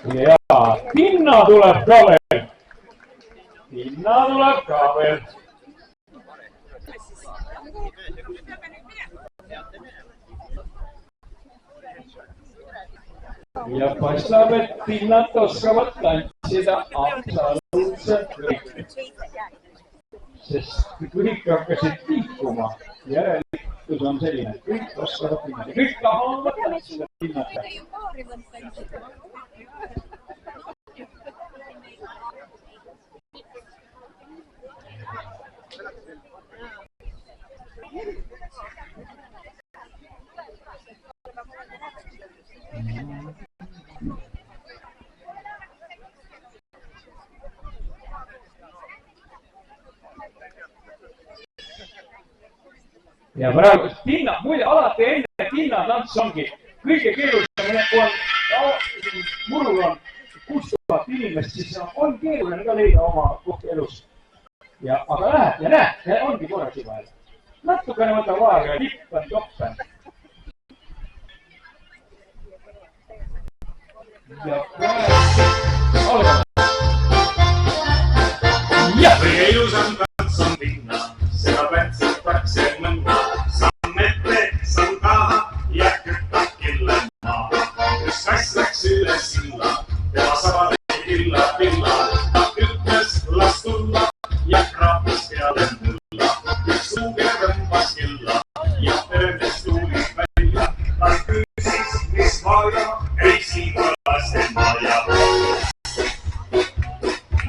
Ja Tinna tuleb ka veel. Tinna tuleb ka veel. Ja paistab, et Tinnat oskavad tantsida absoluutselt kõik. Sest kõik hakkasid liikuma. Järelikult on selline, et kõik oskavad Tinnat. Kõik tahavad tantsida Tinnat. Ja praegu Tinna, muide alati enne Tinna tants ongi kõige keerulisem, kui murul on 6000 inimest, siis on keeruline ka leida oma kohti elus. Aga lähed ja näed, ongi korrasi vahel. Natukene võtab aega ja lippan, toppen. Ja praegu algame. Ja! Kõige ilusam tants on Tinna, seda tantsitakse mõnda. Samm ette, samm taha ja kütab killa maha. Üks kass läks üle silla, tema sabad ei pilla. Ta ütles, las tulla ja kraapis peale mulla. Üks suuge tõmbas killa ja töödes tuli välja. Ta küsis, mis vaja, ei siin laste maja.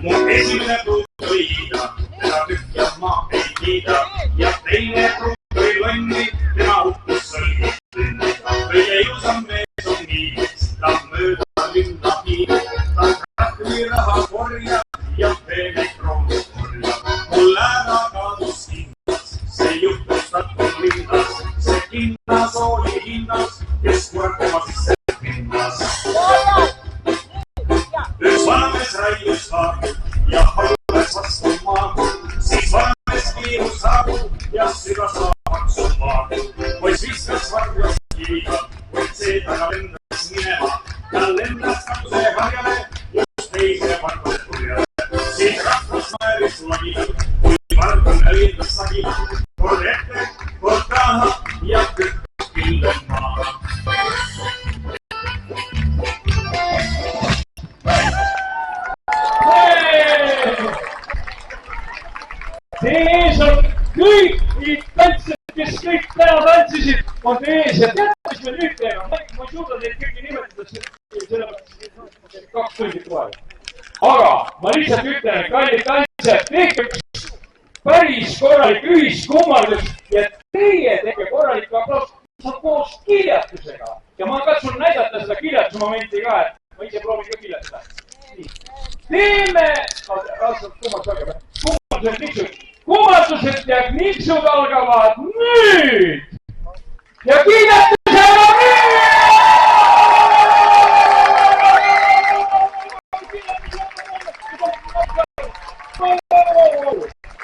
Mu esimene pruut oli hiida, teda tühjab maa ei kiida. Ja teine pruut oli lonni, tema hukkus sõlgis linni. Kõige ilusam mees on niivis, ta mööda linna viib. Ta krahvi raha korjab ja veelik kroonus korjab. Mul ära kadus hinnas, see juhtus Tartu linnas. See kinnas oli hinnas, kes kuratama sisse pinnas. Üks vanamees raius haagu ja halules vastu maagu. Siis vanamees kiirus haagu ja sügas laapaksu maagu. Poiss viskas varjas kiviga, kuid see taga lendas minema. Ta lendas katuse harjale, just teise varguse turjale. Siis rahvas naeris lagida, kui vargune liidas sagida. Kord ette, kord taha ja kütab kille maha. Ees on kõik tantsijad, kes kõik täna tantsisid, on ees ja tead, mis me nüüd teeme? Ma ei suuda neid kõiki nimetada, sellepärast 2 tundi kohe. Aga ma lihtsalt ütlen, et kallid tantsijad, tehke üks päris korralik ühiskummardus ja teie tehke korralik aplaus koos kiljatusega. Ja ma katsun näidata seda kiljatusmomenti ka, et ma ise proovin ka kiljatada. Teeme, kummardused ja kniksud algavad nüüd ja kiljatusega nüüd!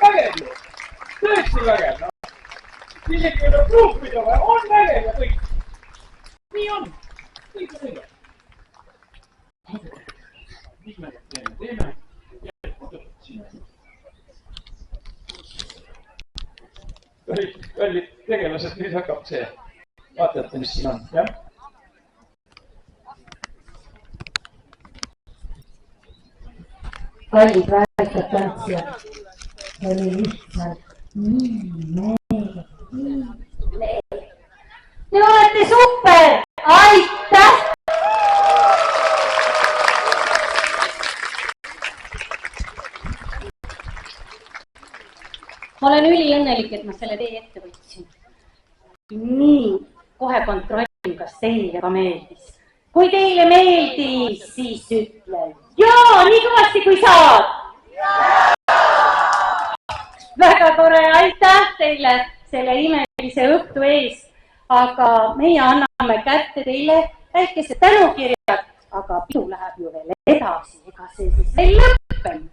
Vägev ju, tõesti vägev, isegi kui on pruupida vaja, on vägev ja kõik. Nii on, kõik on õige. Mis me teeme? Kallid tegelased, nüüd hakkab see. Vaatate, mis siin on, jah? Kallid väärikad tantsijad, oli lihtsalt nii meeldiv. Te olete super! Aitäh! Ma olen üliõnnelik, et ma selle tee ette võtsin. Nii, kohe kontrollin, kas teile ka meeldis. Kui teile meeldis, siis ütle jaa, nii kõvasti kui saad. Väga tore, aitäh teile. selle imelise õhtu eest, aga meie anname kätte teile väikesed tänukirjad, aga pidu läheb ju veel edasi, ega see siis veel lõppenud.